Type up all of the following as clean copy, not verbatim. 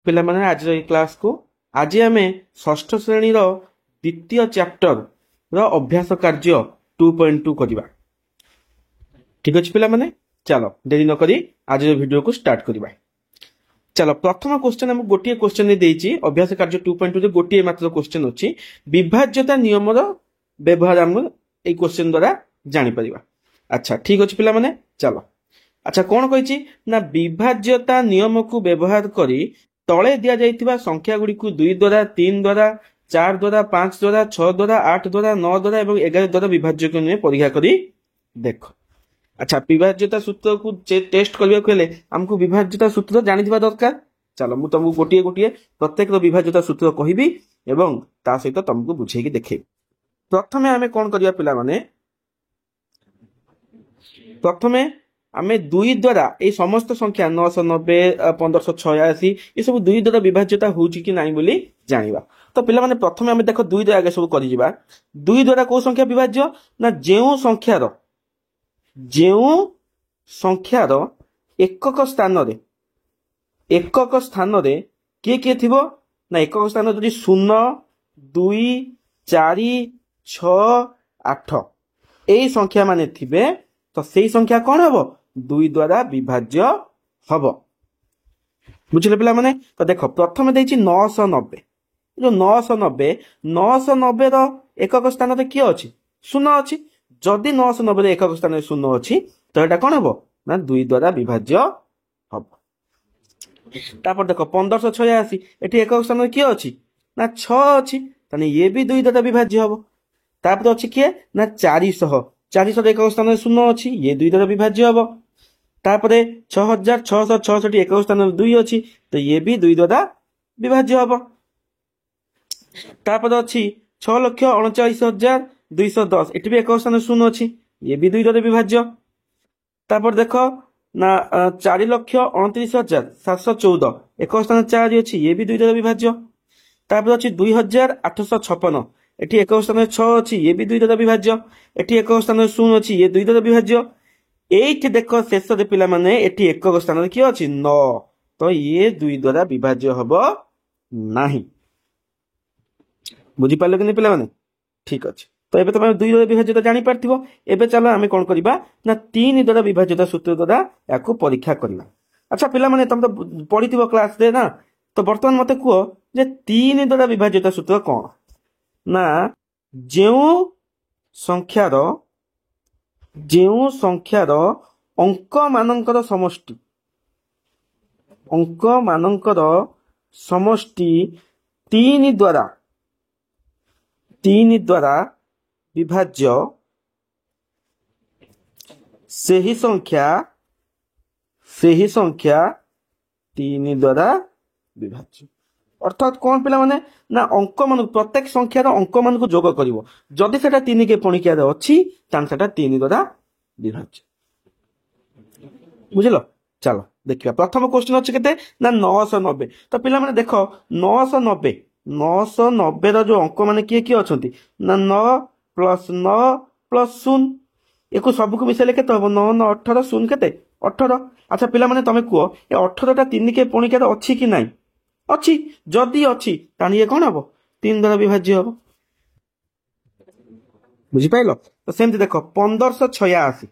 ପିଲାମାନେ ଆଜିର ଏଇ କ୍ଲାସକୁ ଆଜି ଆମେ ଷଷ୍ଠ ଶ୍ରେଣୀର ଦ୍ୱିତୀୟ ଚ୍ୟାପ୍ଟର ଅଭ୍ୟାସ କାର୍ଯ୍ୟ 2.2 କରିବା। ଠିକ ଅଛି ପିଲାମାନେ, ଚାଲ ଡେରି ନକରି ଆଜିର ଭିଡ଼ିଓକୁ ଷ୍ଟାର୍ଟ କରିବା। ଚାଲ ପ୍ରଥମ କ୍ୱେଶ୍ଚନ ଆମକୁ ଗୋଟିଏ କ୍ୱେଶ୍ଚନ ଦେଇଛି। ଅଭ୍ୟାସ କାର୍ଯ୍ୟ 2.2 ରେ ଗୋଟିଏ ମାତ୍ର କ୍ୱେଶ୍ଚନ ଅଛି। ବିଭାଜ୍ୟତା ନିୟମର ବ୍ୟବହାର ଆମେ ଏଇ କ୍ୱେଶ୍ଚନ ଦ୍ୱାରା ଜାଣିପାରିବା। ଆଚ୍ଛା ଠିକ ଅଛି ପିଲାମାନେ, ଚାଲ। ଆଚ୍ଛା କଣ କହିଛି ନା ବିଭାଜ୍ୟତା ନିୟମକୁ ବ୍ୟବହାର କରି ତଳେ ଦିଆଯାଇଥିବା ସଂଖ୍ୟା ଗୁଡ଼ିକୁ 2 ଦ୍ୱାରା 3 ଦ୍ୱାରା 4 ଦ୍ୱାରା 5 ଦ୍ୱାରା 6 ଦ୍ୱାରା 8 ଦ୍ୱାରା 9 ଦ୍ୱାରା ଏବଂ 11 ଦ୍ୱାରା ବିଭାଜ୍ୟ କି ନୁହେଁ ପରୀକ୍ଷା କରି ଦେଖ। ଆଚ୍ଛା ବିଭାଜ୍ୟତା ସୂତ୍ରକୁ ଟେଷ୍ଟ କରିବାକୁ ହେଲେ ଆମକୁ ବିଭାଜ୍ୟତା ସୂତ୍ର ଜାଣିଥିବା ଦରକାର। ଚାଲ ମୁଁ ତମକୁ ଗୋଟିଏ ଗୋଟିଏ ପ୍ରତ୍ୟେକର ବିଭାଜ୍ୟତା ସୂତ୍ର କହିବି ଏବଂ ତା ସହିତ ତମକୁ ବୁଝେଇକି ଦେଖେଇବି। ପ୍ରଥମେ ଆମେ କଣ କରିବା ପିଲାମାନେ, ପ୍ରଥମେ ଆମେ 2 ଦ୍ୱାରା ଏଇ ସମସ୍ତ ସଂଖ୍ୟା 990 1586 ଏସବୁ 2 ଦ୍ୱାରା ବିଭାଜ୍ୟତା ହଉଛି କି ନାହିଁ ବୋଲି ଜାଣିବା। ତ ପିଲାମାନେ ପ୍ରଥମେ ଆମେ ଦେଖ 2 ଦ୍ୱାରା ଆগে ସବୁ କରିଯିବା। 2 ଦ୍ୱାରା କୋଉ ସଂଖ୍ୟା ବିଭାଜ୍ୟ ନା ଯେଉଁ ସଂଖ୍ୟାର ଏକକ ସ୍ଥାନରେ କିଏ କିଏ ଥିବ ନା ଏକକ ସ୍ଥାନ ଯଦି 0 2 4 6 8 ଏଇ ସଂଖ୍ୟା ମାନେ ଥିବେ ତ ସେଇ ସଂଖ୍ୟା କଣ ହବ 2 ଦ୍ୱାରା ବିଭାଜ୍ୟ ହବ। ବୁଝିଲେ ପିଲାମାନେ? ତ ଦେଖ ପ୍ରଥମେ ଦେଇଛି 990। ଯୋଉ 990 ର ଏକକ ସ୍ଥାନରେ କିଏ ଅଛି 0 ଅଛି। ଯଦି 990 ର ଏକକ ସ୍ଥାନରେ 0 ଅଛି ତ ଏଟା କଣ ହବ ନା 2 ଦ୍ୱାରା ବିଭାଜ୍ୟ ହବ। ତାପରେ ଦେଖ 1586 ଏଠି ଏକକ ସ୍ଥାନରେ କିଏ ଅଛି ନା 6 ଅଛି, ତାହେଲେ ଇଏ ବି 2 ଦ୍ୱାରା ବିଭାଜ୍ୟ ହବ। ତାପରେ ଅଛି କିଏ ନା 400 ଏକକ ସ୍ଥାନରେ 0 ଅଛି, ଇଏ 2 ଦ୍ୱାରା ବିଭାଜ୍ୟ ହବ। ତାପରେ 6666 ଏକକ ସ୍ଥାନରେ 2 ଅଛି, ତ ଇଏ ବି 2 ଦ୍ୱାରା ବିଭାଜ୍ୟ ହବ। ତାପରେ ଅଛି 6,39,210 ଏଠି ବି ଏକକ ସ୍ଥାନରେ 0 ଅଛି, ଇଏ ବି 2 ଦ୍ୱାରା ବିଭାଜ୍ୟ। ତାପରେ ଦେଖ ନା 4,29,714 ଏକକ ସ୍ଥାନରେ 4 ଅଛି, ଇଏ ବି 2 ଦ୍ୱାରା ବିଭାଜ୍ୟ। ତାପରେ ଅଛି 2,856 ଏଠି ଏକକ ସ୍ଥାନରେ 6 ଅଛି, ଇଏ ବି 2 ଦ୍ୱାରା ବିଭାଜ୍ୟ। ଏଠି ଏକକ ସ୍ଥାନରେ 0 ଅଛି, ଇଏ 2 ଦ୍ୱାରା ବିଭାଜ୍ୟ। ଏଇଠି ଦେଖ ଶେଷରେ ପିଲାମାନେ ଏଠି ଏକକ ସ୍ଥାନରେ କିଏ ଅଛି 9, ତ ଇଏ 2 ଦ୍ୱାରା ବିଭାଜ୍ୟ ହବ ନାହିଁ। ବୁଝିପାରିଲ କି ନାହିଁ ପିଲାମାନେ? ଠିକ ଅଛି, ତ ଏବେ ତମେ 2 ଦ୍ୱାରା ବିଭାଜ୍ୟତା ଜାଣିପାରିଥିବ। ଏବେ ଚାଲ ଆମେ କଣ କରିବା ନା 3 ଦ୍ୱାରା ବିଭାଜ୍ୟତା ସୂତ୍ର ଦ୍ୱାରା ୟାକୁ ପରୀକ୍ଷା କରିବା। ଆଚ୍ଛା ପିଲାମାନେ ତମେ ତ ପଢିଥିବ କ୍ଲାସରେ ନା, ତ ବର୍ତ୍ତମାନ ମତେ କୁହ ଯେ 3 ଦ୍ୱାରା ବିଭାଜ୍ୟତା ସୂତ୍ର କଣ ନା ଯେଉଁ ସଂଖ୍ୟାର ଅଙ୍କ ମାନଙ୍କର ସମଷ୍ଟି 3 ଦ୍ୱାରା ବିଭାଜ୍ୟ ସେହି ସଂଖ୍ୟା 3 ଦ୍ୱାରା ବିଭାଜ୍ୟ। ଅର୍ଥାତ୍ କଣ ପିଲାମାନେ ନା ଅଙ୍କ ମାନଙ୍କୁ ପ୍ରତ୍ୟେକ ସଂଖ୍ୟାର ଅଙ୍କ ମାନଙ୍କୁ ଯୋଗ କରିବ, ଯଦି ସେଟା 3 କେ ପଣିକିଆରେ ଅଛି ତାହେଲେ ସେଟା 3 ଦ୍ୱାରା ବିଭାଜ୍ୟ। ବୁଝିଲ? ଚାଲ ଦେଖିବା ପ୍ରଥମ କ୍ୱେଶ୍ଚନ ଅଛି କେତେ ନା 990। ତ ପିଲାମାନେ ଦେଖ 990 ର ଯୋଉ ଅଙ୍କ ମାନେ କିଏ କିଏ ଅଛନ୍ତି ନା 9 + 0 ୟାକୁ ସବୁକୁ ମିଶାଇଲେ କେତେ ହବ 9 9 18 0 କେତେ 18। ଆଚ୍ଛା ପିଲାମାନେ ତମେ କୁହ ଏ 18ଟା 3 କେ ପଣିକିଆରେ ଅଛି କି ନାହିଁ? ଅଛି। ଯଦି ଅଛି ତାହେଲେ ଇଏ କଣ ହବ 3 ଦ୍ୱାରା ବିଭାଜ୍ୟ ହବ। ବୁଝିପାରିଲ? ତ ସେମିତି ଦେଖ 1586।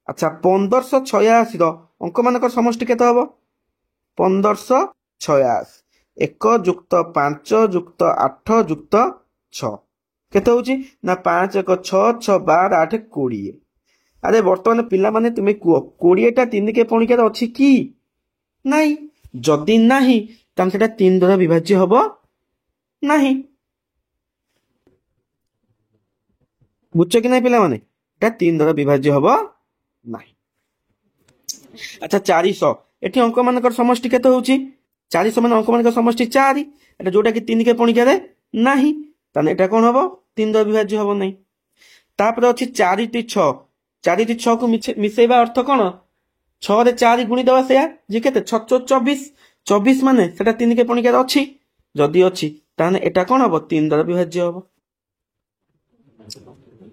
ଆଚ୍ଛା 1586 ର ଅଙ୍କ ମାନଙ୍କର ସମଷ୍ଟି କେତେ ହବ 1586 1 + 5 + 8 + 6 କେତେ ହଉଛି ନା 5 1 6 6 12 8 20। ଆରେ ବର୍ତ୍ତମାନ ପିଲାମାନେ ତୁମେ କୁହ 20ଟା 3 କେ ପଣିକିଆରେ ଅଛି କି ନାହିଁ? ଯଦି ନାହିଁ ତାହେଲେ ସେଟା 3 ଦ୍ୱାରା ବିଭାଜ୍ୟ ହବ ନାହିଁ। ବୁଝଛ କି ନାହିଁ ପିଲାମାନେ? ଏଟା 3 ଦ୍ୱାରା ବିଭାଜ୍ୟ ହବ ନାହିଁ। ଆଚ୍ଛା 400 ଏଠି ଅଙ୍କ ମାନଙ୍କର ସମଷ୍ଟି କେତେ ହଉଛି 400 ମାନେ ଅଙ୍କ ମାନଙ୍କର ସମଷ୍ଟି 4, ଏଟା ଯୋଉଟା କି 3 କେ ପଣିକିଆରେ ନାହିଁ, ତାହେଲେ ଏଟା କଣ ହବ 3 ଦ୍ୱାରା ବିଭାଜ୍ୟ ହବ ନାହିଁ। ତାପରେ ଅଛି 4 6 କୁ ମିଶେଇବା ଅର୍ଥ କଣ 6 ରେ 4 ଗୁଣିଦେବା ସେଇଆ ଯେ କେତେ 6 24 ମାନେ ସେଟା 3 କେ ପଣିକିଆରେ ଅଛି, ଯଦି ଅଛି ତାହେଲେ ଏଟା କଣ ହବ 3 ଦ୍ୱାରା ବିଭାଜ୍ୟ ହବ।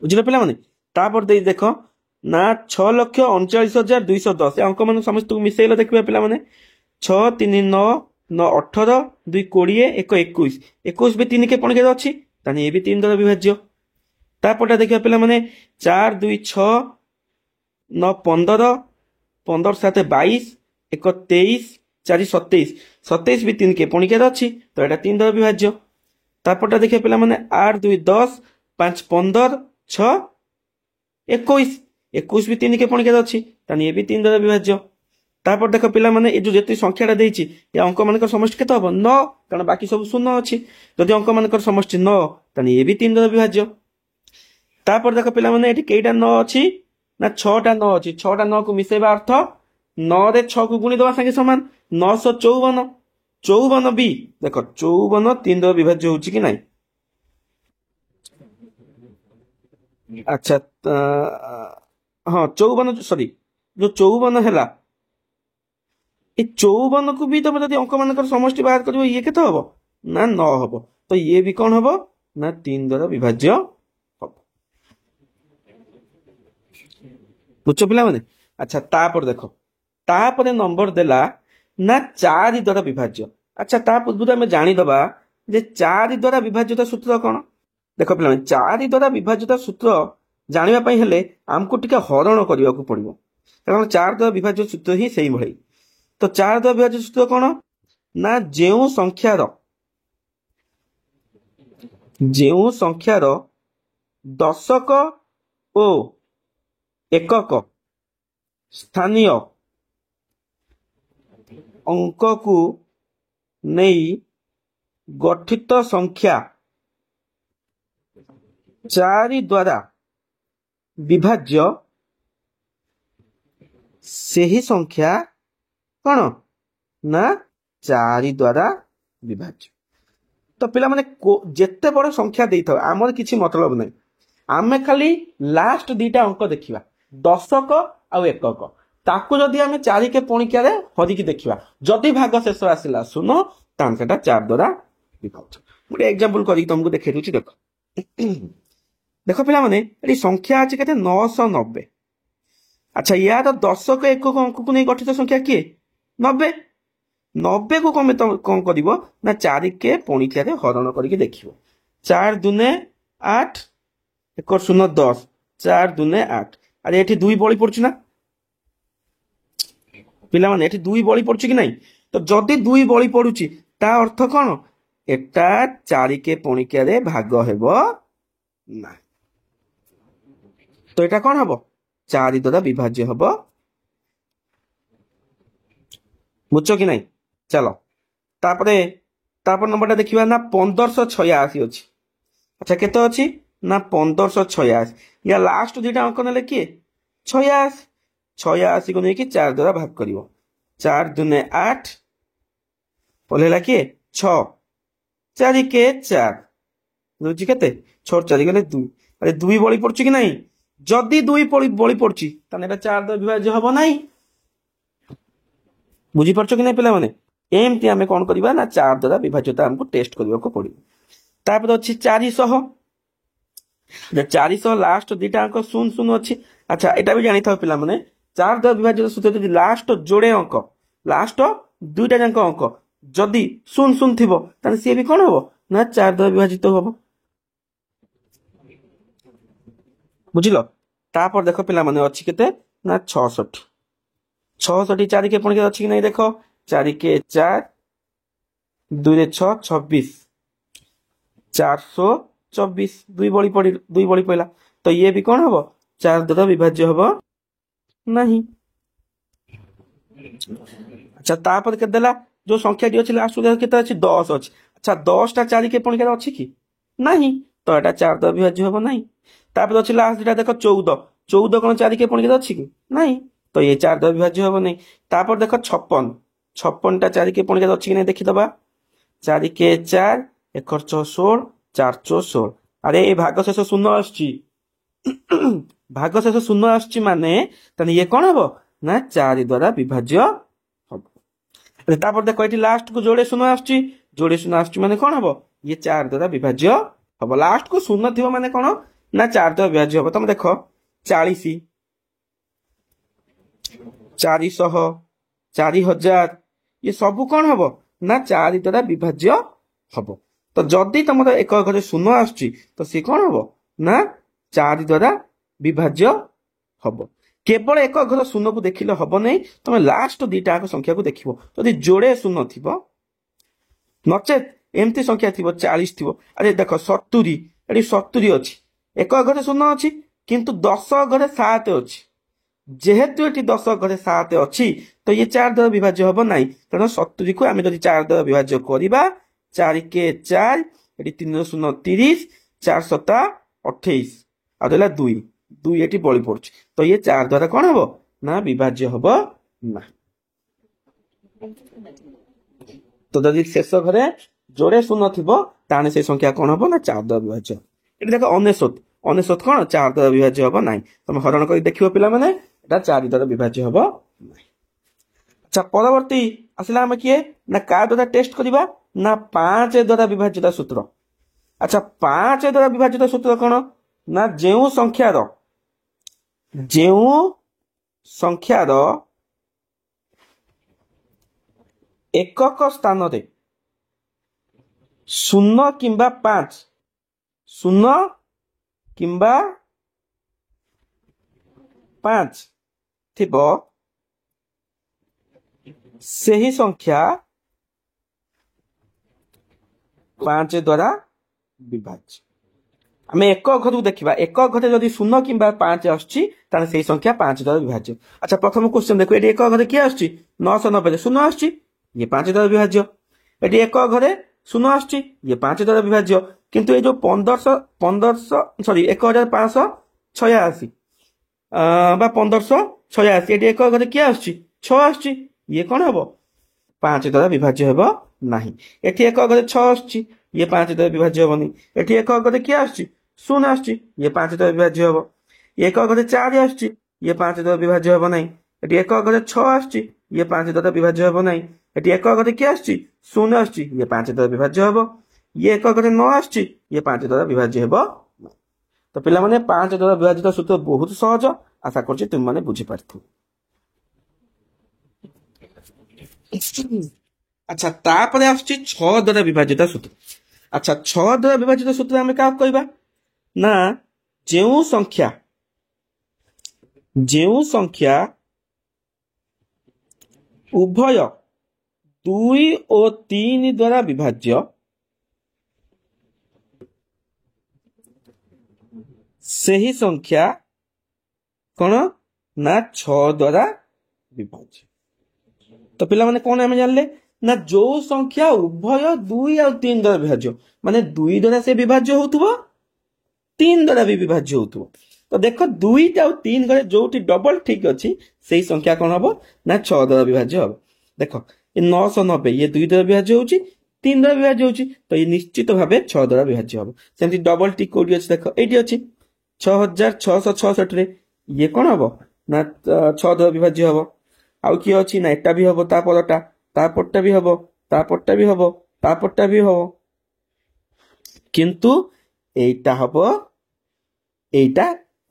ବୁଝିଲ ପିଲାମାନେ? ତାପରେ ଦେଇ ଦେଖ ନା 6,39,210 ଏ ଅଙ୍କ ମାନଙ୍କୁ ସମସ୍ତଙ୍କୁ ମିଶେଇଲେ ଦେଖିବା ପିଲାମାନେ 6 3 9 ন 18 2 20 1 21 21 ବି 3 କେ ପଣିକିଆରେ ଅଛି ତାହେଲେ ଏ ବି 3 ଦ୍ୱାରା ବିଭାଜ୍ୟ। ତାପରଟା ଦେଖିବା ପିଲାମାନେ 4 2 6 9 15 15 7 22 1 23 4 27 27 ବି 3 କେ ପଣିକିଆରେ ଅଛି ତ ଏଟା 3 ଦ୍ୱାରା ବିଭାଜ୍ୟ। ତାପରଟା ଦେଖିବା ପିଲାମାନେ 8 2 10 5 15 6 21 21 ବି 3 କେ ପଣିକିଆରେ ଅଛି ତାହେଲେ ଏ ବି 3 ଦ୍ୱାରା ବିଭାଜ୍ୟ। ତାପରେ ଦେଖ ପିଲାମାନେ ଏ ଯୋଉ ଯେତେ ସଂଖ୍ୟାଟା ଦେଇଛି ଏ ଅଙ୍କ ମାନଙ୍କର ସମଷ୍ଟି କେତେ ହବ 9 କାରଣ ବାକି ସବୁ ଶୂନ ଅଛି ଯଦି ଅଙ୍କ ମାନଙ୍କର ସମଷ୍ଟି 9 ତାହେଲେ ଏ ବି 3 ଦ୍ୱାରା ବିଭାଜ୍ୟ। ତାପରେ ଦେଖ ପିଲାମାନେ ଏଠି କେଇଟା 9 ଅଛି ନା 6ଟା 9 ଅଛି 6ଟା 9 କୁ ମିଶେଇବା ଅର୍ଥ 9 ରେ 6 କୁ ଗୁଣି ଦେବା ସାଙ୍ଗେ ସମାନ 954 54 ବି ଦେଖ 54 3 ଦ୍ୱାରା ବିଭାଜ୍ୟ ହଉଛି କି ନାହିଁ। ଆଚ୍ଛା ହଁ 54 ସରି ଯୋଉ 54 ହେଲା ଏ 54 କୁ ବି ତମେ ଯଦି ଅଙ୍କ ମାନଙ୍କର ସମଷ୍ଟି ବାହାର କରିବ ଇଏ କେତେ ହବ ନା 9 ହବ ତ ଇଏ ବି କଣ ହବ ନା 3 ଦ୍ୱାରା ବିଭାଜ୍ୟ ହବ। ବୁଝଛ ପିଲାମାନେ। ଆଚ୍ଛା ତାପରେ ଦେଖ ତାପରେ ନମ୍ବର ଦେଲା ନା 4 ଦ୍ୱାରା ବିଭାଜ୍ୟ। ଆଚ୍ଛା ତା ପୂର୍ବରୁ ଆମେ ଜାଣିଦବା ଯେ 4 ଦ୍ୱାରା ବିଭାଜ୍ୟତା ସୂତ୍ର କଣ। ଦେଖ ପିଲାମାନେ 4 ଦ୍ୱାରା ବିଭାଜ୍ୟତା ସୂତ୍ର ଜାଣିବା ପାଇଁ ହେଲେ ଆମକୁ ଟିକେ ହରଣ କରିବାକୁ ପଡିବ କାରଣ 4 ଦ୍ୱାରା ବିଭାଜ୍ୟ ସୂତ୍ର ହିଁ ସେଇଭଳି। ତ 4 ଦ୍ୱାରା ବିଭାଜ୍ୟ ସୂତ୍ର କଣ ନା ଯେଉଁ ସଂଖ୍ୟାର ଦଶକ ଓ ଏକକ ସ୍ଥାନୀୟ ଅଙ୍କକୁ ନେଇ ଗଠିତ ସଂଖ୍ୟା 4 ଦ୍ୱାରା ବିଭାଜ୍ୟ ସେହି ସଂଖ୍ୟା କଣ ନା 4 ଦ୍ୱାରା ବିଭାଜ୍ୟ। ତ ପିଲାମାନେ ଯେତେ ବଡ ସଂଖ୍ୟା ଦେଇଥାଉ ଆମର କିଛି ମତଲବ ନାହିଁ ଆମେ ଖାଲି ଲାଷ୍ଟ ଦିଟା ଅଙ୍କ ଦେଖିବା ଦଶକ ଆଉ ଏକକ ତାକୁ ଯଦି ଆମେ 4 କେ ପଣିକିଆରେ ହରିକି ଦେଖିବା ଯଦି ଭାଗ ଶେଷ ଆସିଲା ଶୂନ ତାହେଲେ ସେଟା 4 ଦ୍ୱାରା ବିଭାଜ୍ୟ। ଗୋଟେ ଏକ୍ସାମ୍ପଲ କରିକି ତମକୁ ଦେଖେଇ ଦଉଛି ଦେଖ ଦେଖ ପିଲାମାନେ ଏଠି ସଂଖ୍ୟା ଅଛି କେତେ 990। ଆଚ୍ଛା ୟାର ଦଶକ ଏକକ ଅଙ୍କକୁ ନେଇ ଗଠିତ ସଂଖ୍ୟା କିଏ 90 90 କୁ କଣ କରିବ ନା 4 କେ ପଣିକିଆରେ ହରଣ କରିକି ଦେଖିବ 4 ଦୁନେ 8 1 0 10 4 ଦୁନେ 8 ଆରେ ଏଠି 2 ବଳି ପଡୁଛି ନା ପିଲାମାନେ ଏଠି 2 ବଳି ପଡୁଛି କି ନାହିଁ ତ ଯଦି 2 ବଳି ପଡୁଛି ତା ଅର୍ଥ କଣ ଏଟା 4 କେ ପଣିକିଆରେ ଭାଗ ହେବ ନା ତ ଏଟା କଣ ହବ 4 ଦ୍ୱାରା ବିଭାଜ୍ୟ ହବ। ବୁଝଛ କି ନାହିଁ ଚାଲ ତାପରେ ନମ୍ବରଟା ଦେଖିବା ନା 1586 ଅଛି। ଆଚ୍ଛା କେତେ ଅଛି ନା 1586 ୟା ଲାଷ୍ଟ ଦିଟା ଅଙ୍କ ନେଲେ କିଏ 86 କୁ ନେଇକି 4 ଦ୍ୱାରା ଭାଗ କରିବ 4 ଦୁନେ 8 ପଳେଇଲା କିଏ 6 4 କେ 4 ରହୁଛି କେତେ 6 4 ଗଲେ 2 ଆରେ 2 ବଳି ପଡୁଛି କି ନାହିଁ ଯଦି 2 ବଳି ପଡୁଛି ତାହେଲେ ଏଟା 4 ଦ୍ୱାରା ବିଭାଜ୍ୟ ହବ ନାହିଁ। ବୁଝିପାରୁଛ କି ନାହିଁ ପିଲାମାନେ ଏମିତି ଆମେ କଣ କରିବା ନା 4 ଦ୍ୱାରା ବିଭାଜ୍ୟତା ଆମକୁ ଟେଷ୍ଟ କରିବାକୁ ପଡିବ। ତାପରେ ଅଛି 400 ଲାଷ୍ଟ ଦିଟା ଅଙ୍କ 00 ଅଛି। ଆଚ୍ଛା ଏଟା ବି ଜାଣିଥାଉ ପିଲାମାନେ 4 ଦ୍ୱାରା ବିଭାଜ୍ୟ ସୂତ୍ର ଯଦି ଲାଷ୍ଟ ଯୋଡେ ଅଙ୍କ ଲାଷ୍ଟ ଦୁଇଟା ଯାକ ଅଙ୍କ ଯଦି 00 ଥିବ ତାହେଲେ ସିଏ ବି କଣ ହବ ନା 4 ଦ୍ୱାରା ବିଭାଜିତ ହବ। ବୁଝିଲ ତାପରେ ଦେଖ ପିଲାମାନେ ଅଛି କେତେ ନା 66 4 କେ ପଣିକିଆରେ ଅଛି କି ନାହିଁ ଦେଖ 4 କେ 4 2 ରେ 6 26 424 2 ବଳି ପଡିଲା ତ ଇଏ ବି କଣ ହବ 4 ଦ୍ୱାରା ବିଭାଜ୍ୟ ହବ ନାହିଁ। ଆଚ୍ଛା ତାପରେ କେତେ ଦେଲା ଯୋଉ ସଂଖ୍ୟାଟି ଅଛି ଲାଷ୍ଟ କେତେ ଅଛି 10 ଅଛି। ଆଚ୍ଛା 10 ଟା 4 କେ ପଣିକିଆରେ ଅଛି କି ନାହିଁ ତ ଏଟା 4 ଦ୍ୱାରା ବିଭାଜ୍ୟ ହବ ନାହିଁ। ତାପରେ ଅଛି ଲାଷ୍ଟ ଦିଟା ଦେଖ 14 କଣ 4 କେ ପଣିକିଆରେ ଅଛି କି ନାହିଁ ତ ଇଏ 4 ଦ୍ୱାରା ବିଭାଜ୍ୟ ହବ ନାହିଁ। ତାପରେ ଦେଖ 56 ଟା 4 କେ ପଣିକିଆରେ ଅଛି କି ନାହିଁ ଦେଖିଦବା 4 କେ 4 1 16 4 16 ଆରେ ଏ ଭାଗ ଶେଷ ଶୂନ ଆସୁଛି ଭାଗ ଶେଷ ଶୂନ ଆସୁଛି ମାନେ ତାହେଲେ ଇଏ କଣ ହବ ନା 4 ଦ୍ୱାରା ବିଭାଜ୍ୟ ହବ। ତାପରେ ଦେଖ ଏଠି ଲାଷ୍ଟ କୁ ଯୋଡେ ଶୂନ ଆସୁଛି ମାନେ କଣ ହବ ଇଏ 4 ଦ୍ୱାରା ବିଭାଜ୍ୟ ହବ। ଲାଷ୍ଟ କୁ ଶୂନ ଥିବ ମାନେ କଣ ନା 4 ଦ୍ୱାରା ବିଭାଜ୍ୟ ହବ। ତମେ ଦେଖ 40 400 4000 ଇଏ ସବୁ କଣ ହବ ନା 4 ଦ୍ୱାରା ବିଭାଜ୍ୟ ହବ। ତ ଯଦି ତମର ଏକ ଘରେ ଶୂନ ଆସୁଛି ତ ସିଏ କଣ ହବ ନା 4 ଦ୍ୱାରା ବିଭାଜ୍ୟ ହବ। କେବଳ ଏକ ଘର ଶୂନକୁ ଦେଖିଲେ ହବ ନାହିଁ, ତମେ ଲାଷ୍ଟ ଦିଟା ସଂଖ୍ୟାକୁ ଦେଖିବ। ଯଦି ଯୋଡ଼େ ଶୂନ ଥିବ ନଚେତ ଏମିତି ସଂଖ୍ୟା ଥିବ 40 ଥିବ, ଆରେ ଦେଖ 70, ଏଠି 70 ଅଛି, ଏକ ଘରେ ଶୂନ ଅଛି କିନ୍ତୁ 10 ଘରେ 7 ଅଛି। ଯେହେତୁ ଏଠି 10 ଘରେ 7 ଅଛି ତ ଇଏ 4 ଦ୍ୱାରା ବିଭାଜ୍ୟ ହବ ନାହିଁ, କାରଣ 70 କୁ ଆମେ ଯଦି 4 ଦ୍ୱାରା ବିଭାଜ୍ୟ କରିବା 4 କେ 4, ଏଠି 3 ଶୂନ 30, 4 7 28, ଆଉ ରହିଲା 2 ଏଠି ବଳି ପଡୁଛି, ତ ଇଏ 4 ଦ୍ୱାରା କଣ ହବ ନା ବିଭାଜ୍ୟ ହବ ନା। ତ ଯଦି ଶେଷ ଘରେ ଯୋଡ଼େ ଶୂନ ଥିବ ତାହେଲେ ସେ ସଂଖ୍ୟା କଣ ହବ ନା 4 ଦ୍ୱାରା ବିଭାଜ୍ୟ। ଏଠି ଦେଖ 99 କଣ 4 ଦ୍ୱାରା ବିଭାଜ୍ୟ ହବ ନାହିଁ। ତମେ ହରଣ କରି ଦେଖିବ ପିଲାମାନେ, এটা 4 ଦ୍ୱାରା ବିଭାଜ୍ୟ ହବ ନାହିଁ। ଆଚ୍ଛା, ପରବର୍ତ୍ତୀ ଆସିଲା ଆମେ କିଏ ନା କାହା ଦ୍ୱାରା ଟେଷ୍ଟ କରିବା ନା 5 ଦ୍ୱାରା ବିଭାଜ୍ୟତା ସୂତ୍ର। ଆଚ୍ଛା, 5 ଦ୍ୱାରା ବିଭାଜ୍ୟତା ସୂତ୍ର କଣ ନା ଯେଉଁ ସଂଖ୍ୟାର ଏକକ ସ୍ଥାନରେ 0 କିମ୍ବା 5 ଥିବ ସେହି ସଂଖ୍ୟା 5 ଦ୍ୱାରା ବିଭାଜ୍ୟ। ଆମେ ଏକ ଘରକୁ ଦେଖିବା, ଏକ ଘରେ ଯଦି 0 କିମ୍ବା 5 ଆସୁଛି ତାହେଲେ ସେଇ ସଂଖ୍ୟା 5 ଦ୍ୱାରା ବିଭାଜ୍ୟ। ଆଚ୍ଛା, ପ୍ରଥମ କ୍ୱେଶ୍ଚନ ଦେଖୁ, ଏଠି ଏକ ଘରେ କିଏ ଆସୁଛି 990 0 ଆସୁଛି, ଇଏ 5 ଦ୍ୱାରା ବିଭାଜ୍ୟ। ଏଠି ଏକ ଘରେ 0 ଆସୁଛି, ଇଏ 5 ଦ୍ୱାରା ବିଭାଜ୍ୟ। କିନ୍ତୁ ଏଇ ଯୋଉ 1586 ବା 1586, ଏଠି ଏକ ଘରେ କିଏ ଆସୁଛି 6 ଆସୁଛି, ଇଏ କଣ ହବ 5 ଦ୍ୱାରା ବିଭାଜ୍ୟ ହେବ ନାହିଁ। ଏଠି ଏକ ଘରେ 6 ଆସୁଛି, ଇଏ 5 ଦ୍ୱାରା ବିଭାଜ୍ୟ ହବନି। ଏଠି ଏକ ଘରେ କିଏ ଆସୁଛି 0 ଆସୁଛି, ଇଏ 5 ଦ୍ୱାରା ବିଭାଜ୍ୟ ହବ। ଏକ ଘରେ 4 ଆସୁଛି, ଇଏ 5 ଦ୍ୱାରା ବିଭାଜ୍ୟ ହବ ନାହିଁ। ଏଠି ଏକ ଘରେ 6 ଆସୁଛି, ଇଏ 5 ଦ୍ୱାରା ବିଭାଜ୍ୟ ହବ ନାହିଁ। ଏଠି ଏକ ଘରେ କିଏ ଆସୁଛି 0 ଆସୁଛି, ଇଏ 5 ଦ୍ୱାରା ବିଭାଜ୍ୟ ହବ। ଇଏ ଏକ ଘରେ 9 ଆସୁଛି, ଇଏ 5 ଦ୍ୱାରା ବିଭାଜ୍ୟ ହେବ। ତ ପିଲାମାନେ 5 ଦ୍ୱାରା ବିଭାଜିତ ସୂତ୍ର ବହୁତ ସହଜ, ଆଶା କରୁଛି ତୁମମାନେ ବୁଝିପାରିଥିବ। ଆଚ୍ଛା, ତାପରେ ଆସୁଛି 6 ଦ୍ୱାରା ବିଭାଜିତ ସୂତ୍ର। ଆଚ୍ଛା, 6 ଦ୍ୱାରା ବିଭାଜିତ ସୂତ୍ର ଆମେ କାହାକୁ କହିବା ନା ଯେଉଁ ସଂଖ୍ୟା ଉଭୟ 2 ଓ 3 ଦ୍ୱାରା ବିଭାଜ୍ୟ ସେହି ସଂଖ୍ୟା କଣ ନା 6 ଦ୍ୱାରା ବିଭାଜ୍ୟ। ତ ପିଲାମାନେ କଣ ଆମେ ଜାଣିଲେ ନା ଯୋଉ ସଂଖ୍ୟା ଉଭୟ 2 ଆଉ 3 ଦ୍ୱାରା ବିଭାଜ୍ୟ, ମାନେ 2 ଦ୍ୱାରା ସେ ବିଭାଜ୍ୟ ହଉଥିବ, 3 ଦ୍ୱାରା ବି ବିଭାଜ୍ୟ ହଉଥିବ। ତ ଦେଖ 2 ଆଉ 3 ଘରେ ଯୋଉଠି ଡବଲ ଠିକ ଅଛି ସେଇ ସଂଖ୍ୟା କଣ ହବ ନା 6 ଦ୍ୱାରା ବିଭାଜ୍ୟ ହବ। ଦେଖ ଏ 990 ଇଏ 2 ଦ୍ୱାରା ବିଭାଜ୍ୟ ହଉଛି, 3 ଦ୍ୱାରା ବିଭାଜ୍ୟ ହଉଛି, ତ ଇଏ ନିଶ୍ଚିତ ଭାବେ 6 ଦ୍ୱାରା ବିଭାଜ୍ୟ ହବ। ସେମିତି ଡବଲ ଟିକ କୋଉଠି ଅଛି ଦେଖ, ଏଇଠି ଅଛି 6666 ରେ, ଇଏ କଣ ହବ ନା 6 ଦ୍ୱାରା ବିଭାଜ୍ୟ ହବ। ଆଉ କିଏ ଅଛି ନା ଏଟା ବି ହବ, ତାପରଟା ବି ହବ, ତାପରଟା ବି ହବ, ତାପରଟା ବି ହବ, କିନ୍ତୁ ଏଇଟା ହବ, ଏଇଟା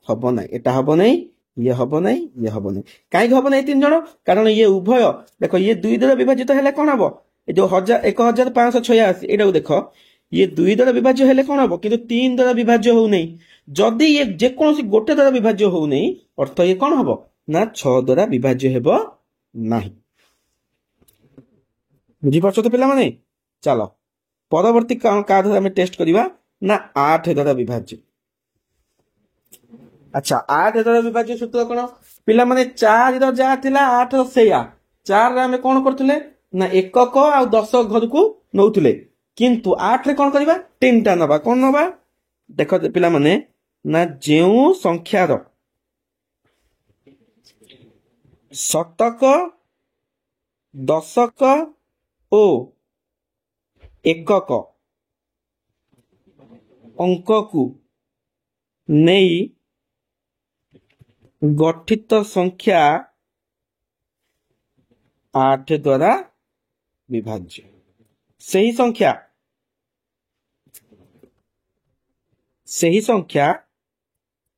ହବ ନାହିଁ, ଏଟା ହବ ନାହିଁ, ଇଏ ହବ ନାହିଁ, ଇଏ ହବ ନାହିଁ। କାହିଁକି ହବ ନାହିଁ 3 ଜଣ? କାରଣ ଇଏ ଉଭୟ ଦେଖ, ଇଏ 2 ଦ୍ୱାରା ବିଭାଜିତ ହେଲେ କଣ ହବ, ଏ ଯୋଉ 1586 ଏଇଟାକୁ ଦେଖ, ଇଏ 2 ଦ୍ୱାରା ବିଭାଜ୍ୟ ହେଲେ କଣ ହବ, କିନ୍ତୁ 3 ଦ୍ୱାରା ବିଭାଜ୍ୟ ହଉନାହିଁ। ଯଦି ଇଏ ଯେକୌଣସି ଗୋଟେ ଦ୍ୱାରା ବିଭାଜ୍ୟ ହଉନାହିଁ, ଅର୍ଥ ଇଏ କଣ ହବ ନା 6 ଦ୍ୱାରା ବିଭାଜ୍ୟ ହେବ ନାହିଁ। ବୁଝିପାରୁଛ ତ ପିଲାମାନେ? ଚାଲ ପରବର୍ତ୍ତୀ କାହା ଦ୍ୱାରା ଆମେ ଟେଷ୍ଟ କରିବା ନା 8 ଦ୍ୱାରା ବିଭାଜ୍ୟ। ଆଚ୍ଛା, 8 ଦ୍ୱାରା ବିଭାଜ୍ୟ ସୂତ୍ର କଣ ପିଲାମାନେ? 4 ର ଯାହା ଥିଲା 8 ର ସେଇଆ। 4 ରେ ଆମେ କଣ କରୁଥିଲେ ନା ଏକକ ଆଉ 10 ଘରକୁ ନଉଥିଲେ, କିନ୍ତୁ 8 ରେ କଣ କରିବା 3ଟା ନବା। କଣ ନବା ଦେଖ ପିଲାମାନେ ନା ଯେଉଁ ସଂଖ୍ୟାର ଶତକ, ଦଶକ ଓ ଏକକ ଅଙ୍କକୁ ନେଇ ଗଠିତ ସଂଖ୍ୟା 8 ଦ୍ୱାରା ବିଭାଜ୍ୟ। ସେହି ସଂଖ୍ୟା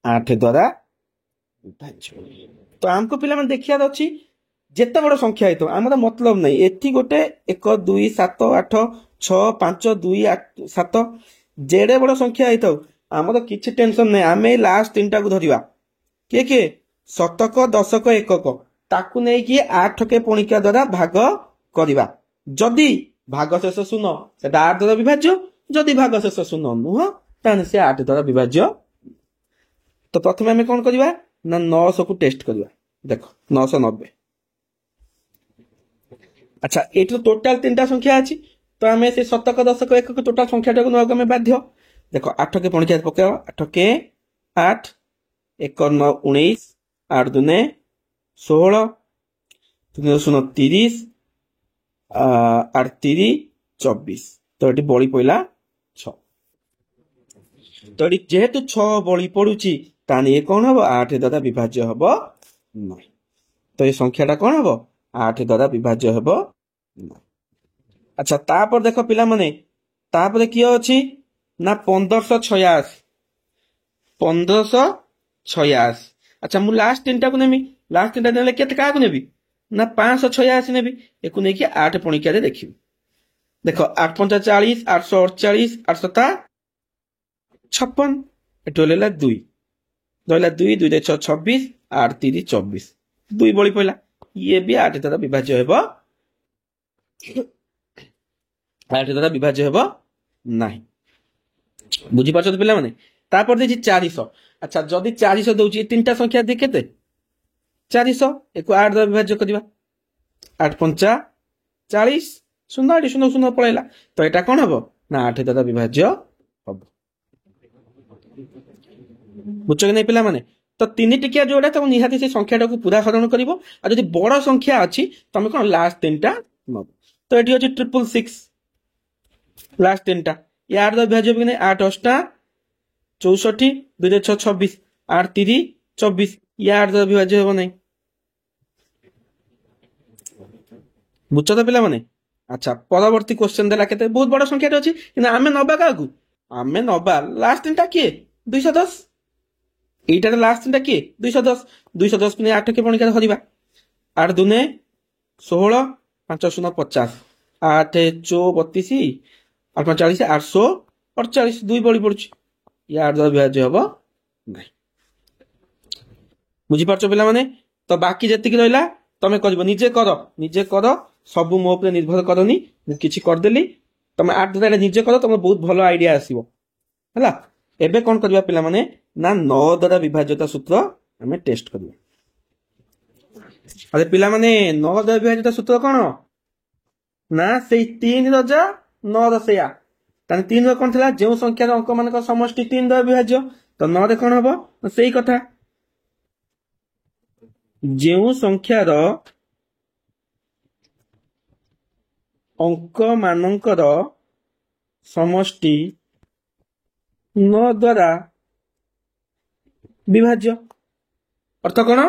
8 ଦ୍ୱାରା ବିଭାଜ୍ୟ। ତ ଆମକୁ ପିଲାମାନେ ଦେଖିବାର ଅଛି ଯେତେ ବଡ ସଂଖ୍ୟା ହେଇଥିବ ଆମର ମତଲବ ନାହିଁ। ଏଠି ଗୋଟେ 1 2 7 8 6 5 2 8 7 ଯେଡେ ବଡ ସଂଖ୍ୟା ହେଇଥାଉ ଆମର କିଛି ଟେନସନ ନାହିଁ। ଆମେ ଏଇ ଲାଷ୍ଟ ତିନିଟାକୁ ଧରିବା। କିଏ କିଏ? ଶତକ, ଦଶକ, ଏକକ। ତାକୁ ନେଇକି 8 କେ ପଣିକିଆ ଦ୍ୱାରା ଭାଗ କରିବା। ଯଦି ଭାଗଶେଷ ଶୂନ ସେଟା 8 ଦ୍ୱାରା ବିଭାଜ୍ୟ, ଯଦି ଭାଗଶେଷ ଶୂନ ନୁହଁ ତାହେଲେ ସେ 8 ଦ୍ୱାରା ବିଭାଜ୍ୟ। ତ ପ୍ରଥମେ ଆମେ କଣ କରିବା ନା 900 କୁ ଟେଷ୍ଟ କରିବା। ଦେଖ 990। ଆଚ୍ଛା, ଏଇଠି ଟୋଟାଲ ତିନିଟା ସଂଖ୍ୟା ଅଛି, ତ ଆମେ ସେ ଶତକ, ଦଶକ, ଏକକ ଟୋଟାଲ ସଂଖ୍ୟାଟାକୁ ନେବାକୁ ଆମେ ବାଧ୍ୟ। ଦେଖ 8 କେ ପଣିକିଆ ପକେଇବ। 8 କେ 8, 1 9 19, 8 2 16, 3 0 30, 8 3 24। ତ ଏଠି ବଳି ପଇଲା 6। ତ ଏଠି ଯେହେତୁ 6 ବଳି ପଡୁଛି ତାହେଲେ ଇଏ କଣ ହବ? 8 ଦ୍ୱାରା ବିଭାଜ୍ୟ ହବ ନାହିଁ। ତ ଏ ସଂଖ୍ୟାଟା କଣ ହବ? 8 ଦ୍ୱାରା ବିଭାଜ୍ୟ ହେବ ନାହିଁ। ଆଚ୍ଛା, ତାପରେ ଦେଖ ପିଲାମାନେ, ତାପରେ କିଏ ଅଛି ନା 1586। 1586। ଆଚ୍ଛା, ମୁଁ ଲାଷ୍ଟ ତିନିଟାକୁ ନେବି। ଲାଷ୍ଟ ତିନିଟା ନେଲେ କେତେ କାହାକୁ ନେବି ନା 586 ନେବି। ଏକୁ ନେଇକି 8 ପଣିକିଆରେ ଦେଖିବି। ଦେଖ 8 5 40, 848, 8 7 56। ଏଠୁ ରହିଲା 2, ରହିଲା 2 2 6 26, 8 3 24। 2 ବଳି ପଇଲା। ଇଏ ବି 8 ଦ୍ୱାରା ବିଭାଜ୍ୟ ହେବ, 8 ଦ୍ୱାରା ବିଭାଜ୍ୟ ହେବ ନାହିଁ। ବୁଝିପାରୁଛନ୍ତି ପିଲାମାନେ? ତାପରେ ଦେଇଛି 400। ଆଚ୍ଛା, ଯଦି 400 ଦଉଛି ଏ ତିନିଟା ସଂଖ୍ୟା ଦେଇ କେତେ? 400। ଏକୁ 8 ଦ୍ୱାରା ବିଭାଜ୍ୟ କରିବା। 8 5 40, ଶୂନ, ଏଠି ଶୂନ ଶୂନ ପଳେଇଲା। ତ ଏଟା କଣ ହବ ନା 8 ଦ୍ୱାରା ବିଭାଜ୍ୟ ହବ। ବୁଝଛ କି ନାଇଁ ପିଲାମାନେ? ତ 3 ଟିକିଆ ଯୋଉଟା ତମେ ନିହାତି ସେ ସଂଖ୍ୟାଟାକୁ ପୁରା ହରଣ କରିବ। ଆଉ ଯଦି ବଡ ସଂଖ୍ୟା ଅଛି ତମେ କଣ ଲାଷ୍ଟ ତିନିଟା ନବ। ତ ଏଠି ଅଛି 666, ଲାଷ୍ଟ ତିନିଟା। ଏ 8 ଦ୍ୱାରା ବିଭାଜ୍ୟ ହେବ କି ନାଇଁ? 8 8 64, 2 6 26, 8 3 24। ଇଏ 8 ଦ୍ୱାରା ବିଭାଜ୍ୟ ହେବ ନାହିଁ। ବୁଝଛ ତ ପିଲାମାନେ? ଆଚ୍ଛା, ପରବର୍ତ୍ତୀ କ୍ୱେଶ୍ଚନ ଦେଲା କେତେ? ବହୁତ ବଡ ସଂଖ୍ୟାଟେ ଅଛି, କିନ୍ତୁ ଆମେ ନବା କାହାକୁ? ଆମେ ନବା ଲାଷ୍ଟ ତିନିଟା କିଏ? 210। এইটার লাস্ট তিনটা কি? 210। 210 କୁ ନେଇ 8 কে ପଣିକିଆ ଧରିବା। 8 2 16, 5 0 50, 8 4 32, 8 5 40, 848। 2 ବଳି ପଡୁଛି। ଇଏ 8 ଦ୍ୱାରା ବିଭାଜ୍ୟ ହବ ନାହିଁ। ବୁଝିପାରୁଛ ପିଲାମାନେ? ତ ବାକି ଯେତିକି ରହିଲା ତମେ କରିବ, ନିଜେ କର, ନିଜେ କର। ସବୁ ମୋ ଉପରେ ନିର୍ଭର କରନି, ମୁଁ କିଛି କରିଦେଲି। ତମେ 8 ଦ୍ୱାରା ନିଜେ କର, ତମର ବହୁତ ଭଲ ଆଇଡିଆ ଆସିବ ହେଲା। ଏବେ କଣ କରିବା ପିଲାମାନେ ନା 9 ଦ୍ୱାରା ବିଭାଜ୍ୟତା ସୂତ୍ର ଆମେ ଟେଷ୍ଟ କରିବା। ଆରେ ପିଲାମାନେ 9 ଦ୍ୱାରା ବିଭାଜ୍ୟତା ସୂତ୍ର କଣ ନା ସେଇ 3 ର ଯା 9 ର ସେଇଆ। ତାହେଲେ 3 ର କଣ ଥିଲା? ଯେଉଁ ସଂଖ୍ୟାର ଅଙ୍କ ମାନଙ୍କ ସମଷ୍ଟି 3 ଦ୍ୱାରା ବିଭାଜ୍ୟ। ତ 9 ରେ କଣ ହବ? ସେଇ କଥା, ଯେଉଁ ସଂଖ୍ୟାର ଅଙ୍କ ମାନଙ୍କର ସମଷ୍ଟି 9 ଦ୍ୱାରା ବିଭାଜ୍ୟ। ଅର୍ଥ କଣ?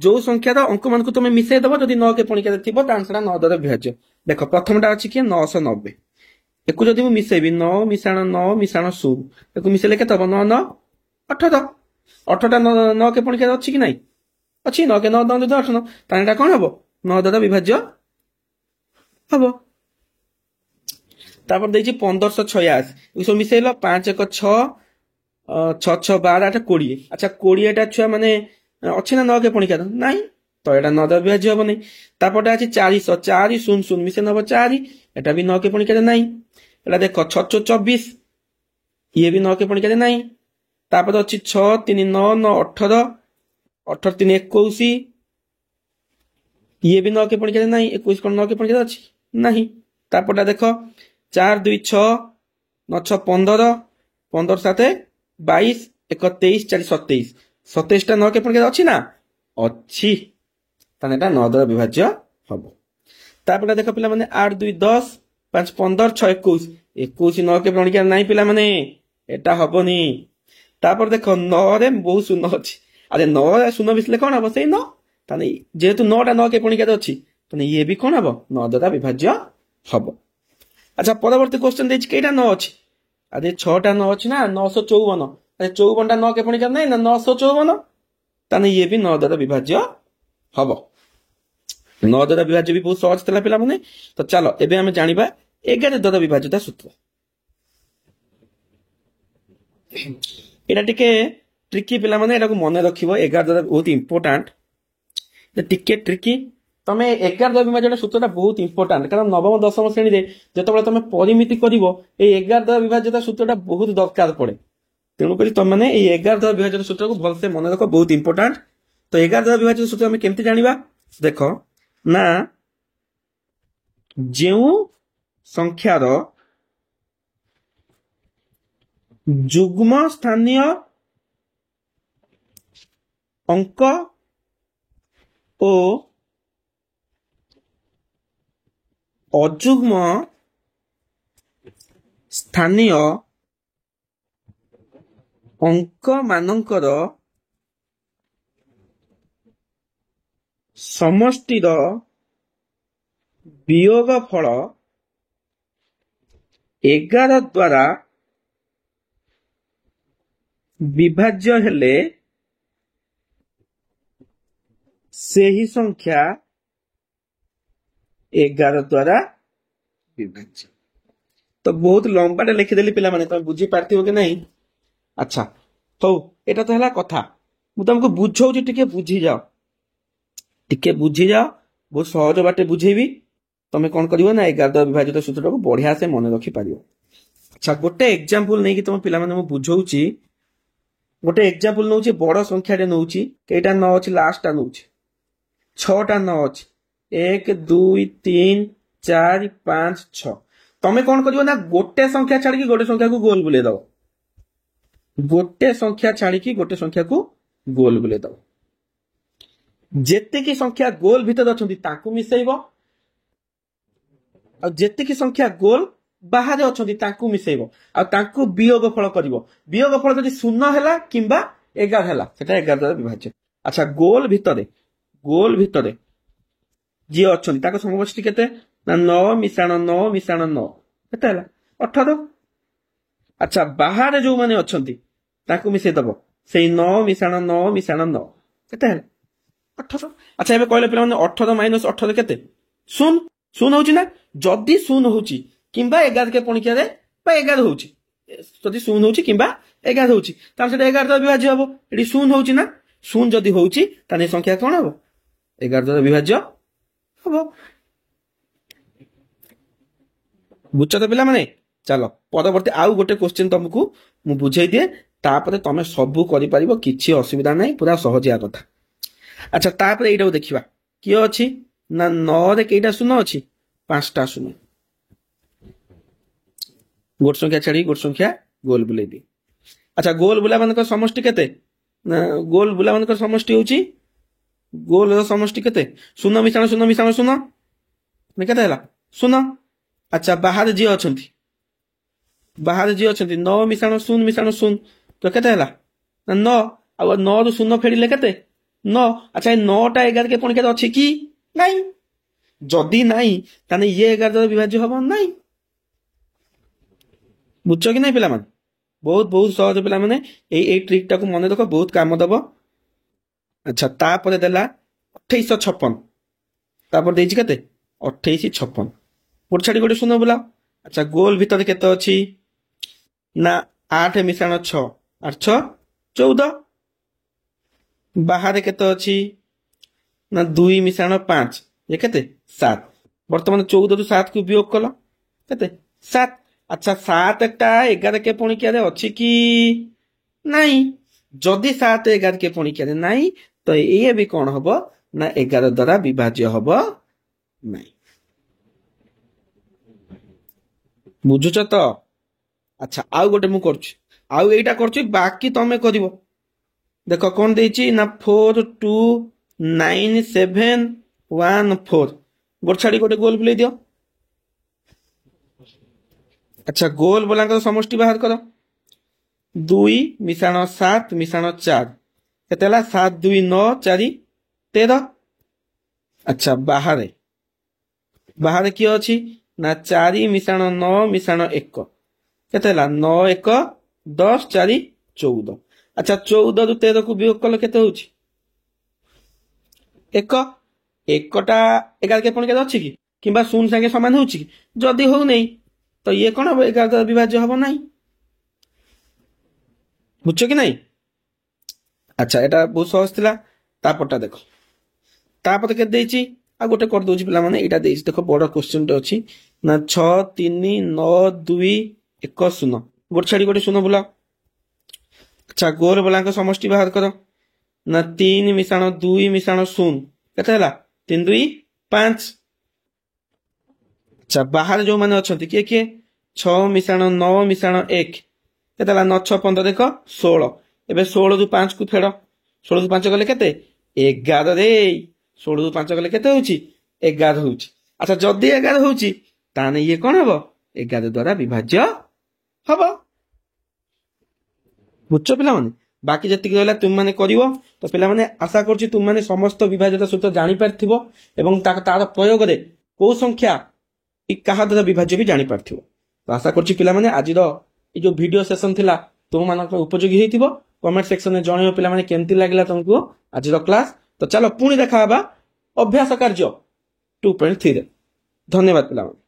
ଯୋଉ ସଂଖ୍ୟାର ଅଙ୍କ ମାନଙ୍କୁ ତମେ ମିଶେଇ ଦବ, ଯଦି 9 କେ ପଣିକିଆରେ ଥିବ ତାହେଲେ ସେଟା 9 ଦ୍ୱାରା ବିଭାଜ୍ୟ। ଦେଖ ପ୍ରଥମଟା ଅଛି କି 990। ଏକୁ ଯଦି ମୁଁ ମିଶେଇବି 9 ମିଶାଣ 9 ମିଶାଣ 0, ଏକୁ ମିଶେଇଲେ କେତେ ହବ? 9 9 18। 18ଟା 9 କେ ପଣିକିଆରେ ଅଛି କି ନାଇଁ? ଅଛି। 9 କେ 9 9 2 18। ତାହେଲେ ଏଟା କଣ ହବ? 9 ଦ୍ୱାରା ବିଭାଜ୍ୟ ହବ। ତାପରେ ଦେଇଛି 1586। ଏକୁ ସବୁ ମିଶେଇଲ 5 1 6, 6 6 12 8 20। ଆଚ୍ଛା, 20ଟା ଛୁଆ ମାନେ ଅଛି ନା 9 କେ ପଣିକିଆର? ନାଇଁ। ତ ଏଟା 9 ଦ୍ୱାରା ବିଭାଜ୍ୟ ହବ ନାହିଁ। ତାପରଟା ଅଛି 400, 4 0 0 ମିଶେଇ ନବ 4, ଏଟା ବି 9 କେ ପଣିକିଆରେ ନାହିଁ। ଏଟା ଦେଖ 6 6 24, ଇଏ ବି 9 କେ ପଣିକିଆରେ ନାହିଁ। ତାପରେ ଅଛି 6 3 9 9 18, 18 3 21, ଇଏ ବି 9 କେ ପଣିକିଆରେ ନାହିଁ। 21 କଣ 9 କେ ପଣିକିଆରେ ଅଛି? ନାହିଁ। ତାପରଟା ଦେଖ 4 2 6, 9 6 15, 15 7 22, 1 23, 4 27। 27ଟା 9 କେ ପଣିକିଆରେ ଅଛି ନା? ଅଛି। ତାହେଲେ ଏଟା 9 ଦ୍ୱାରା ବିଭାଜ୍ୟ ହବ। ତାପରେ ଦେଖ ପିଲାମାନେ 8 2 10, 5 15, 6 21। 21 9 କେ ପଣିକିଆରେ ନାହିଁ ପିଲାମାନେ, ଏଟା ହବନି। ତାପରେ ଦେଖ 9 ରେ ବହୁତ ଶୂନ ଅଛି। ଆରେ 9 ରେ ଶୂନ ମିଶିଲେ କଣ ହବ? ସେଇ 9। ତାହେଲେ ଯେହେତୁ 9ଟା 9 କେ ପଣିକିଆରେ ଅଛି, ତାହେଲେ ଇଏ ବି କଣ ହବ? 9 ଦ୍ୱାରା ବିଭାଜ୍ୟ ହବ। ଆଚ୍ଛା, ପରବର୍ତ୍ତୀ କ୍ୱେଶ୍ଚନ ଦେଇଛି କେଇଟା 9 ଅଛି? ଆରେ 6ଟା 9 ଅଛି ନା 954। ଆରେ 54ଟା 9 କେ ପଣିକିଆରେ ନାହିଁ ନା 954। ତାହେଲେ ଇଏ ବି 9 ଦ୍ୱାରା ବିଭାଜ୍ୟ ହବ। नौ द्वारा विभाज्य भी बहुत सहज था पिला माने तो चलो एबे आमे जानिबा 11 द्वारा विभाज्यता सूत्र एटा टिके ट्रिकी पिला माने एटा को मन रखिबो 11 द्वारा बहुत इंपोर्टेंट टिके ट्रिकी तमे 11 द्वारा विभाज्य सूत्रटा बहुत इंपोर्टेंट कारण नवम दशम श्रेणी रे जतबे तमे परिमिति करिवो ए 11 द्वारा विभाज्यता सूत्रटा बहुत दरकार पड़े तेणु करी तुम माने ए 11 द्वारा विभाज्य सूत्र को भलसे मन रख बहुत इंपोर्टेंट तो 11 द्वारा विभाज्य सूत्र हमें केमती जानिबा देखो ना जेउ संख्यार जुग्म स्थानीय अंक ओ अजुग्म स्थानीय अंक मानकर समष्टिर वियोग फल 11 द्वारा विभाज्य हेले सेही संख्या 11 द्वारा विभाज्य तो बहुत लंबाटे लिखिदेली पिला माने तुम बुझी पारथिबो कि नहीं अच्छा तो एटा तो हला कथा मु तुमको बुझौची टिके बुझी जाओ बहुत सहज बाटे बुझेबी तमे कोन करिवो ना 11 द्वारा विभाजित सूत्र को बढ़िया से मन रखि पारियो अच्छा गोटे एग्जांपल नै कि तुम पिला माने मु बुझौची गोटे एग्जांपल नउची बड़ संख्या रे नउची केटा न अछि लास्ट टा नउची 6 टा न अछि 1 2 3 4 5 6 तमे कोन करिवो ना गोटे संख्या छाडी कि गोटे संख्या को गोल बुले दो गोटे संख्या छाडी कि गोटे संख्या को गोल बुले दो जेते की संख्या गोल भीतर अछंती ताकू मिसेइबो आ जेते की संख्या गोल बाहर अछंती ताकू मिसेइबो आ ताकू वियोग फल करिवो वियोग फल जदि 0 हैला किंबा 11 हैला सेटा 11 द्वारा विभाज्य अच्छा गोल भीतर जे अछंती ताको समष्टि केते ना 9 मिसाण 9 केते हैला 18 अच्छा बाहर जो माने अछंती ताकू मिसे दबो सेई 9 मिसाण 9 केते हैला 18 अच्छा एबे कहले पिला माने 18 - 18 केते 0 होची ना जदी 0 होची किंबा 11 के पणिकिया रे बा 11 होची जदी 0 होची किंबा 11 होची तार सेटा 11 द्वारा विभाज्य हबो एडी 0 होची ना 0 जदी होची ताने संख्या कोन हबो 11 द्वारा विभाज्य हबो बुझछ तो पिला माने चलो परवर्ती आउ गोटे क्वेश्चन तुमको मु बुझाई दिए तापरे तमे सबु करि परिबो किछि असुविधा नै पूरा सहजिया कथा अच्छा तापर एटा देखिबा कि अछि ना 9 रे केटा 0 अछि 5टा 0 गोट संख्या छाडी गोट संख्या गोल बुले दी अच्छा गोल बुला मानकर समष्टि केते ना गोल बुला मानकर समष्टि होची गोल रो समष्टि केते 0 मिसाण 0 ने केते हला 0 अच्छा बाहर जी अछंती 9 मिसाण 0 तो केते हला ना 9 आ 9 रो 0 फेडिले केते 9 अच्छा 9 टा 11 के पणिका अछि कि नहीं जदी नहीं ताने ये 11 द्वारा विभाज्य हबो नहीं बुझछ कि नहीं पिला मन बहुत बहुत सहज पिला माने ए ट्रिक टा को मने रखो बहुत काम दबो अच्छा तापर देला 2856 तापर देछि केते 2856 गोट छाडी गोटे 0 बोला अच्छा गोल भीतर केते अछि ना 8 मिसाण 6 8 6 14 बाहर केते अछि ना 2 मिसाण 5 ये केते 7 वर्तमान 14 रु 7 को वियोग कलो केते 7 अच्छा 7 टा 11 के पणिकिया रे अछि कि नहीं जदी 7 11 के पणिकिया रे नहीं तो ये भी कोन हबो ना 11 द्वारा विभाज्य हबो नहीं बुझुछ तो अच्छा आउ गोटे मु करछु आउ एटा करछु बाकी तमे करिवो देखो कौन देछि ना 4 2 9 7 1 4 गोट छाडी गोटे गोल बुले दियो अच्छा गोल बोलांकर समष्टि बाहर करो 2 मिसाण 7 मिसाण 4 केतेला 7 2 9 4 13 अच्छा बाहर की अछि ना 4 मिसाण 9 मिसाण 1 केतेला 9 1 10 4 14 अच्छा 14 रु 13 को वियोग कल केते होछि 1 एकटा 11 के पुणी अच्छी कि किंबा शून्य संगे सामान होउछि कि जदि हो नहीं तो ये कौन हम 11 द्वारा विभाज्य हम नहीं बुझ कि नहीं। अच्छा एटा बहुत सहज थिला तापरटा देखो तापर के देछि आ गोटे कर दोछि पिला माने एटा देछि देखो बड़ क्वेश्चन टे अछि ना 6 3 9 2 1 0 गोटे छाड़ी गोटे शून्य बुला। अच्छा गोल बलांक समष्टि बाहर करो ना 3 मिसाण 2 मिसाण 0 केते हला 3 2 5। अच्छा बाहर जो माने अछंती के 6 मिसाण 9 मिसाण 1 केते हला 9 6 15 देखो 16 एबे 16 रु 5 को फेड़ 16 रु 5 गले केते 11 रे 16 रु 5 गले केते होउची 11 होउची। अच्छा जदी 11 होउची ताने ये कोन हबो 11 द्वारा विभाज्य हबो बुझছো पिला माने। बाकी जति रहला तुम माने करिवो तो पिला माने आशा करछि तुम माने समस्त विभाज्यता सूत्र जानि पारथिबो एवं तार प्रयोग रे को संख्या कहा द्वारा विभाज्य भी जानि पारथिबो। तो आशा करछि पिला माने आज रो ए जो वीडियो सेशन थिला तुम मानक उपयोगी हेतिबो। कमेंट सेक्शन में जणियो पिला माने केमति लागला तुमको आज रो क्लास। तो चलो पुणी देखा हबा अभ्यास कार्य 2.3 रे। धन्यवाद पिला माने।